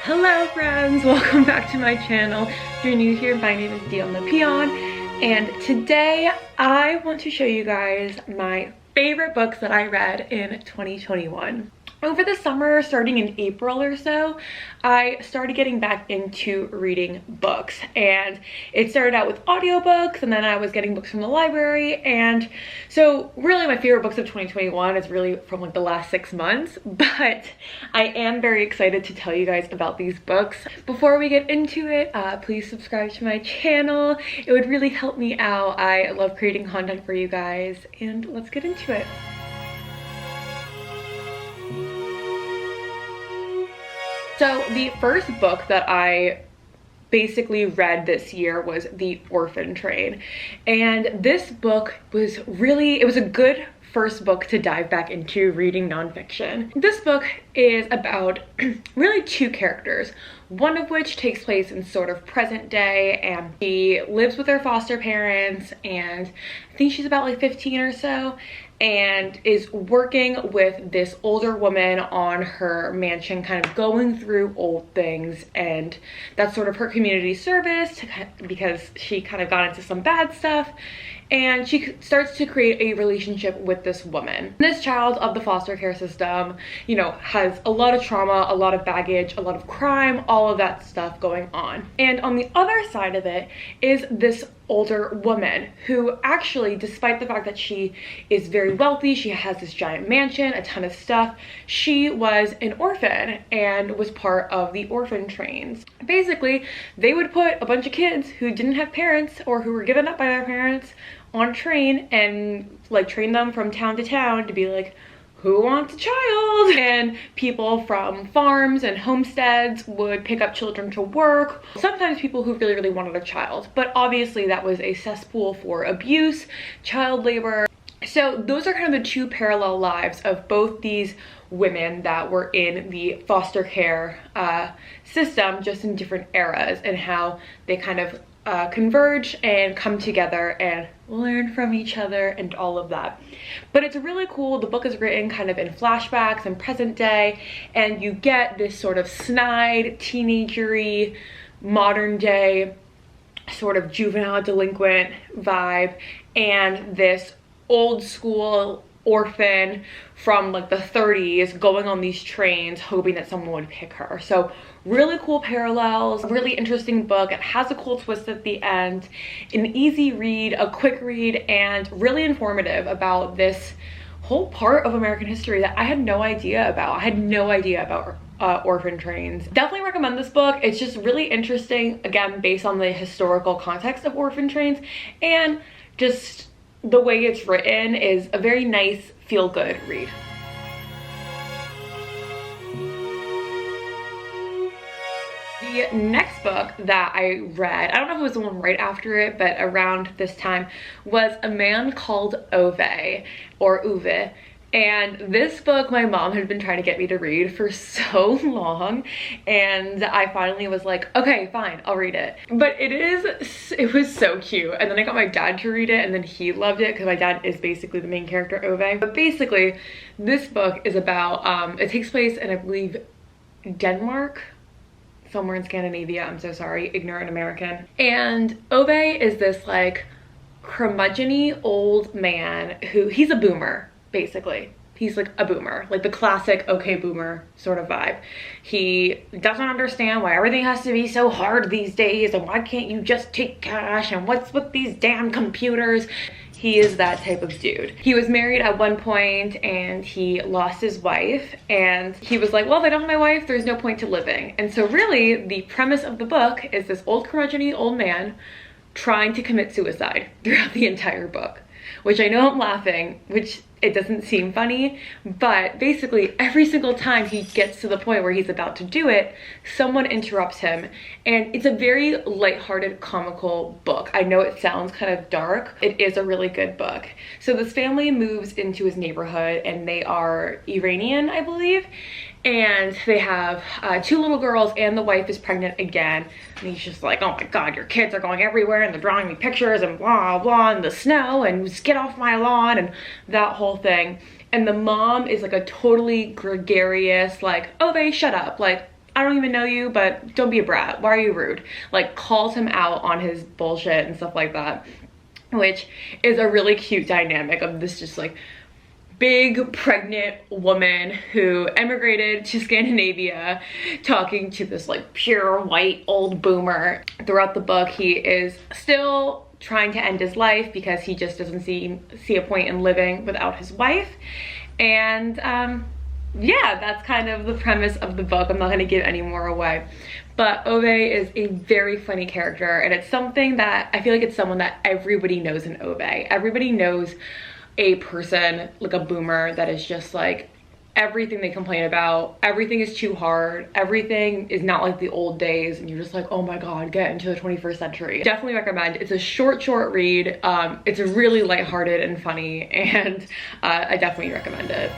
Hello friends, welcome back to my channel. If you're new here, my name is Dion the Peon, and today I want to show you guys my favorite books that I read in 2021. Over the summer, starting in April or so, I started getting back into reading books, and it started out with audiobooks, and then I was getting books from the library. And so really my favorite books of 2021 is really from like the last 6 months, but I am very excited to tell you guys about these books. Before we get into it, please subscribe to my channel. It would really help me out. I love creating content for you guys, and let's get into it. So the first book that I basically read this year was The Orphan Train. And this book was really, it was a good first book to dive back into reading nonfiction. This book is about really two characters, one of which takes place in sort of present day, and she lives with her foster parents, and I think she's about like 15 or so, and is working with this older woman on her mansion, kind of going through old things, and that's sort of her community service because she kind of got into some bad stuff. And she starts to create a relationship with this woman. This child of the foster care system, you know, has a lot of trauma, a lot of baggage, a lot of crime, all of that stuff going on. And on the other side of it is this older woman who actually, despite the fact that she is very wealthy, she has this giant mansion, a ton of stuff, she was an orphan and was part of the orphan trains. Basically, they would put a bunch of kids who didn't have parents or who were given up by their parents on a train and like train them from town to town to be like, who wants a child? And people from farms and homesteads would pick up children to work. Sometimes people who really wanted a child, but obviously that was a cesspool for abuse, child labor. So those are kind of the two parallel lives of both these women that were in the foster care system, just in different eras, and how they kind of converge and come together and learn from each other and all of that. But it's really cool. The book is written kind of in flashbacks and present day, and you get this sort of snide, teenagery, modern day sort of juvenile delinquent vibe, and this old school orphan from like the 30s going on these trains hoping that someone would pick her. So really cool parallels, really interesting book. It has a cool twist at the end, an easy read, a quick read, and really informative about this whole part of American history that I had no idea about. I had no idea about orphan trains. Definitely recommend this book. It's just really interesting, again, based on the historical context of orphan trains, and just the way it's written is a very nice, feel-good read. The next book that I read, I don't know if it was the one right after it, but around this time, was A Man Called Ove, or Uwe. And this book my mom had been trying to get me to read for so long, and I finally was like, okay, fine, I'll read it. But it was so cute. And then I got my dad to read it, and then he loved it because my dad is basically the main character, Ove. But basically, this book is about, it takes place in, I believe, Denmark, somewhere in Scandinavia. I'm so sorry, ignorant American. And Ove is this like curmudgeon-y old man who, he's a boomer. Basically, he's like a boomer, like the classic okay boomer sort of vibe. He doesn't understand why everything has to be so hard these days, and why can't you just take cash, and what's with these damn computers. He is that type of dude. He was married at one point and he lost his wife, and he was like, well, if I don't have my wife, there's no point to living. And so really the premise of the book is this old curmudgeon-y old man trying to commit suicide throughout the entire book, which I know I'm laughing, which it doesn't seem funny, but basically every single time he gets to the point where he's about to do it, someone interrupts him. And it's a very lighthearted, comical book. I know it sounds kind of dark. It is a really good book. So this family moves into his neighborhood, and they are Iranian, I believe. And they have 2 little girls, and the wife is pregnant again. And he's just like, oh my God, your kids are going everywhere, and they're drawing me pictures and blah, blah, and the snow, and just get off my lawn, and that whole thing. And the mom is like a totally gregarious, like, oh, they shut up. Like, I don't even know you, but don't be a brat. Why are you rude? Like, calls him out on his bullshit and stuff like that, which is a really cute dynamic of this just like big pregnant woman who emigrated to Scandinavia talking to this like pure white old boomer. Throughout the book, he is still trying to end his life because he just doesn't see a point in living without his wife. And yeah, that's kind of the premise of the book. I'm not going to give any more away, but Ove is a very funny character, and it's something that I feel like it's someone that everybody knows in Ove. Everybody knows a person like a boomer that is just like, everything they complain about, everything is too hard, everything is not like the old days, and you're just like, oh my god, get into the 21st century. Definitely recommend. It's a short read. It's really lighthearted and funny, and I definitely recommend it.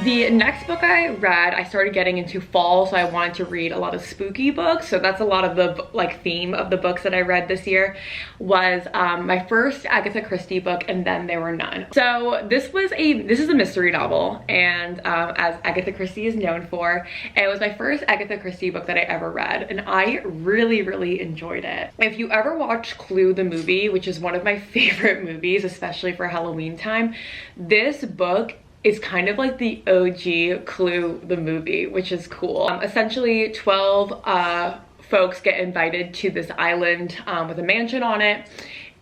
The next book I read, I started getting into fall, so I wanted to read a lot of spooky books. So that's a lot of the like theme of the books that I read this year, was my first Agatha Christie book, And Then There Were None. So this is a mystery novel, and as Agatha Christie is known for, it was my first Agatha Christie book that I ever read, and I really enjoyed it. If you ever watched Clue the movie, which is one of my favorite movies, especially for Halloween time, this book is kind of like the OG Clue the movie, which is cool. Essentially 12 folks get invited to this island with a mansion on it,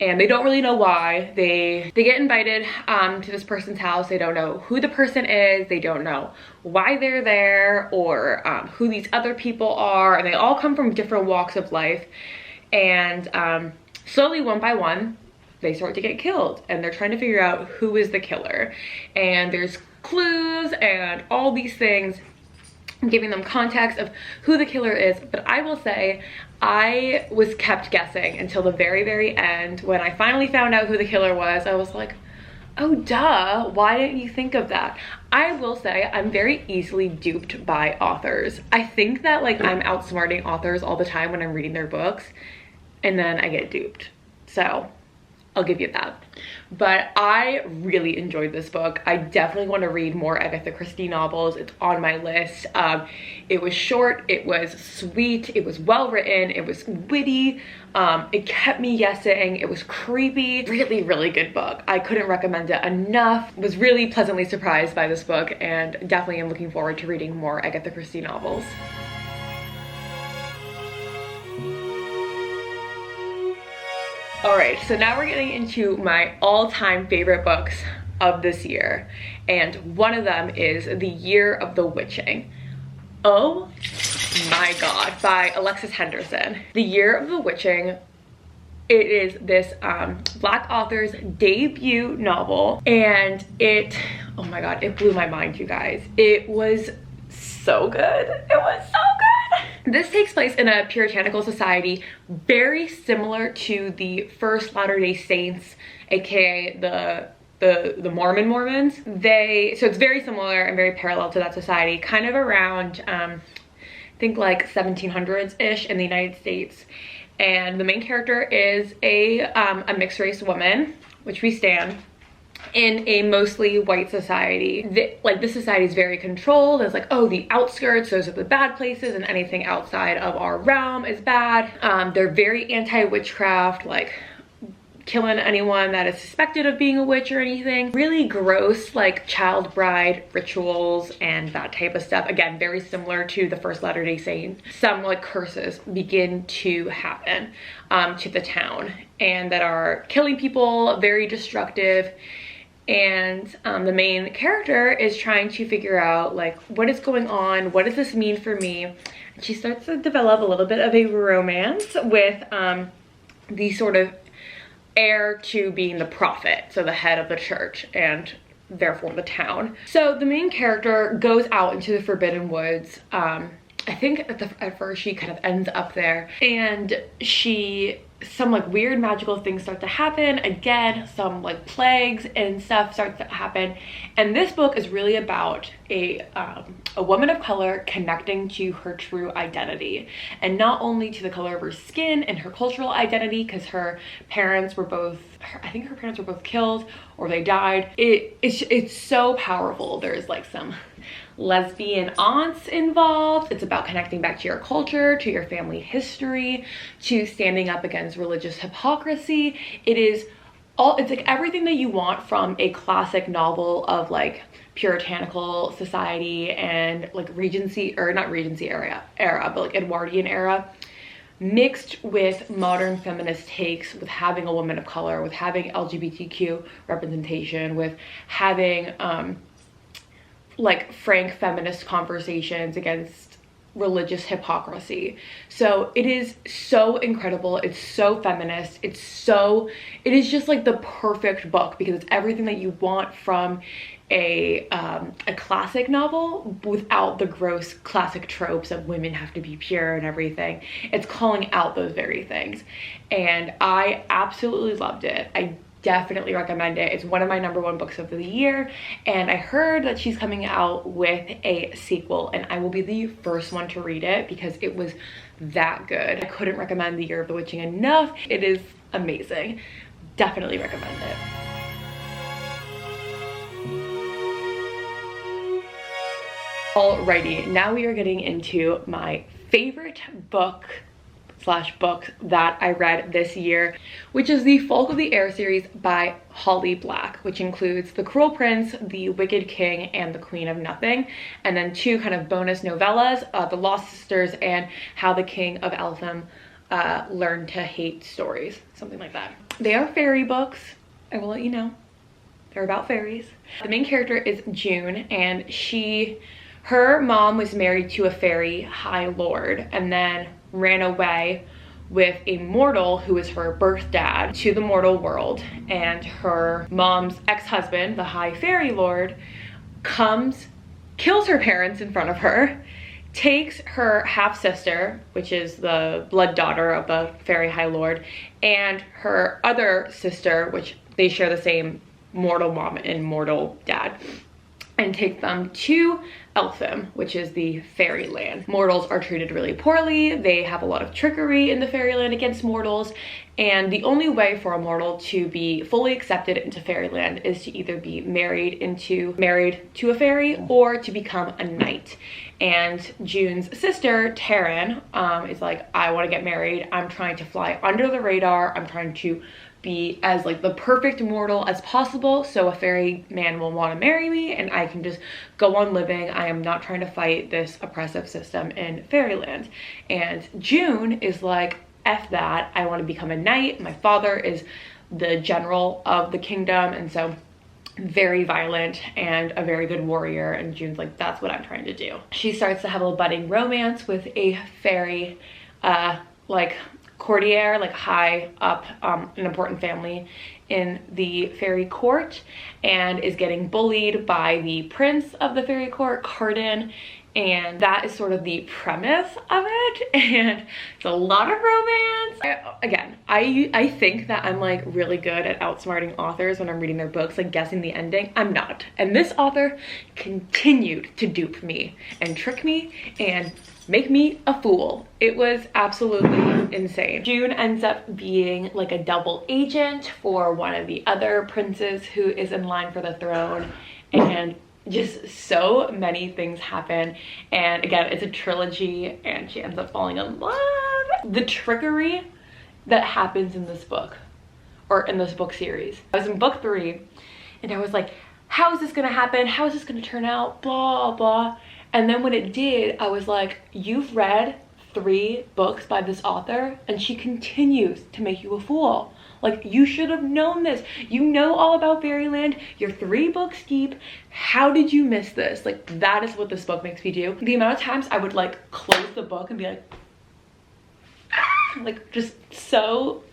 and they don't really know why. They get invited to this person's house. They don't know who the person is, they don't know why they're there, or who these other people are, and they all come from different walks of life. And slowly, one by one, they start to get killed, and they're trying to figure out who is the killer. And there's clues and all these things giving them context of who the killer is. But I will say, I was kept guessing until the very end. When I finally found out who the killer was, I was like, oh duh, why didn't you think of that? I will say I'm very easily duped by authors. I think that like I'm outsmarting authors all the time when I'm reading their books, and then I get duped. So I'll give you that. But I really enjoyed this book. I definitely want to read more Agatha Christie novels. It's on my list. It was short, it was sweet, it was well written, it was witty, it kept me guessing, it was creepy. Really good book. I couldn't recommend it enough. Was really pleasantly surprised by this book, and definitely am looking forward to reading more Agatha Christie novels. Alright, so now we're getting into my all-time favorite books of this year, and one of them is The Year of the Witching. Oh my god, by Alexis Henderson. The Year of the Witching, it is this Black author's debut novel, and oh my god, it blew my mind, you guys. It was so good. It was so good. This takes place in a puritanical society very similar to the First Latter-day Saints, aka the Mormons. So it's very similar and very parallel to that society, kind of around I think like 1700s-ish in the United States. And the main character is a mixed race woman, which we stand, in a mostly white society. This society is very controlled. It's like, oh, the outskirts, those are the bad places, and anything outside of our realm is bad. They're very anti-witchcraft, like killing anyone that is suspected of being a witch or anything. Really gross, like child bride rituals and that type of stuff. Again, very similar to the First Latter-day Saints. Some like curses begin to happen to the town, and that are killing people, very destructive. And the main character is trying to figure out like, what is going on? What does this mean for me? And she starts to develop a little bit of a romance with the sort of heir to being the prophet, so the head of the church and therefore the town. So the main character goes out into the Forbidden Woods. I think at first she kind of ends up there, and she some like weird magical things start to happen again, some like plagues and stuff starts to happen. And this book is really about a woman of color connecting to her true identity, and not only to the color of her skin and her cultural identity, because her parents were both, I think her parents were both killed or they died. It's so powerful. There's like some lesbian aunts involved. It's about connecting back to your culture, to your family history, to standing up against religious hypocrisy. It's like everything that you want from a classic novel of like puritanical society and like Regency, or not Regency era, but like Edwardian era, mixed with modern feminist takes, with having a woman of color, with having LGBTQ representation, with having like frank feminist conversations against religious hypocrisy. So it is so incredible. It's so feminist. It is just like the perfect book, because it's everything that you want from a classic novel without the gross classic tropes of women have to be pure and everything. It's calling out those very things, and I absolutely loved it. I definitely recommend it. It's one of my #1 books of the year, and I heard that she's coming out with a sequel, and I will be the first one to read it because it was that good. I couldn't recommend The Year of the Witching enough. It is amazing. Definitely recommend it. Alrighty, now we are getting into my favorite books that I read this year, which is the Folk of the Air series by Holly Black, which includes The Cruel Prince, The Wicked King, and The Queen of Nothing, and then 2 kind of bonus novellas, The Lost Sisters and How the King of Eltham Learned to Hate Stories, something like that. They are fairy books, I will let you know. They're about fairies. The main character is June, and her mom was married to a fairy high lord and then ran away with a mortal who was her birth dad to the mortal world. And her mom's ex-husband, the high fairy lord, kills her parents in front of her, takes her half-sister, which is the blood daughter of the fairy high lord, and her other sister, which they share the same mortal mom and mortal dad, and take them to Eltham, which is the fairyland. Mortals are treated really poorly. They have a lot of trickery in the fairyland against mortals, and the only way for a mortal to be fully accepted into fairyland is to either be married to a fairy or to become a knight. And June's sister, Taryn, is like, I want to get married. I'm trying to fly under the radar. I'm trying to be as like the perfect mortal as possible, so a fairy man will want to marry me and I can just go on living. I am not trying to fight this oppressive system in fairyland. And June is like, F that, I want to become a knight. My father is the general of the kingdom, and so very violent and a very good warrior. And June's like, that's what I'm trying to do. She starts to have a budding romance with a fairy like courtier, like high up, an important family in the fairy court, and is getting bullied by the prince of the fairy court, Cardan. And that is sort of the premise of it, and it's a lot of romance. I think that I'm like really good at outsmarting authors when I'm reading their books, like guessing the ending. I'm not, and this author continued to dupe me and trick me and make me a fool. It was absolutely insane. June ends up being like a double agent for one of the other princes who is in line for the throne, and just so many things happen. And again, it's a trilogy, and she ends up falling in love. The trickery that happens in this book, or in this book series. I was in book 3 and I was like, how is this gonna happen? How is this gonna turn out? Blah, blah. And then when it did, I was like, you've read 3 books by this author and she continues to make you a fool. Like, you should have known this. You know all about fairyland. You're 3 books deep. How did you miss this? Like, that is what this book makes me do. The amount of times I would like close the book and be like, ah! Like just so,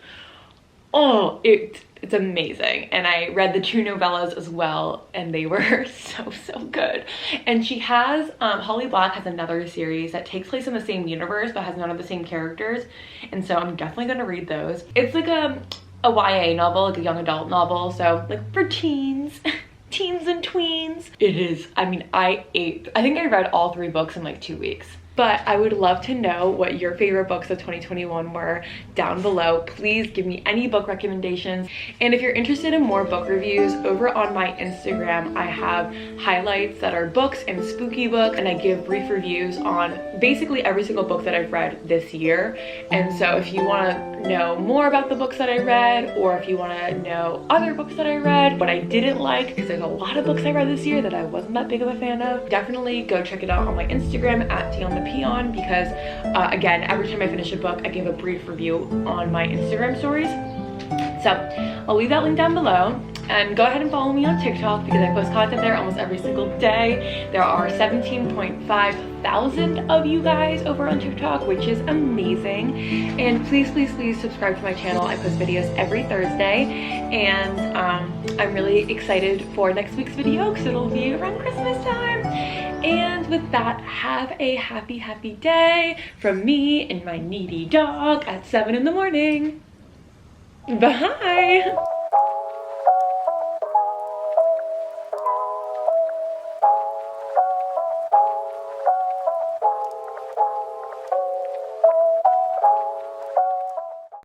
oh, it's amazing. And I read the 2 novellas as well, and they were so good. And she has, Holly Black has another series that takes place in the same universe but has none of the same characters. And so I'm definitely gonna read those. It's like a YA novel, like a young adult novel. So like for teens. Teens and tweens. It is, I mean, I think I read all 3 books in like 2 weeks. But I would love to know what your favorite books of 2021 were down below. Please give me any book recommendations. And if you're interested in more book reviews, over on my Instagram, I have highlights that are books and spooky books, and I give brief reviews on basically every single book that I've read this year. And so if you want to know more about the books that I read, or if you want to know other books that I read, what I didn't like, because there's a lot of books I read this year that I wasn't that big of a fan of, definitely go check it out on my Instagram at @TionThePeon, because again, every time I finish a book, I give a brief review on my Instagram stories. So I'll leave that link down below. And go ahead and follow me on TikTok because I post content there almost every single day. There are 17.5 thousand of you guys over on TikTok, which is amazing. And please subscribe to my channel. I post videos every Thursday, and I'm really excited for next week's video because it'll be around Christmas time. And with that, have a happy day from me and my needy dog at 7 in the morning. Bye.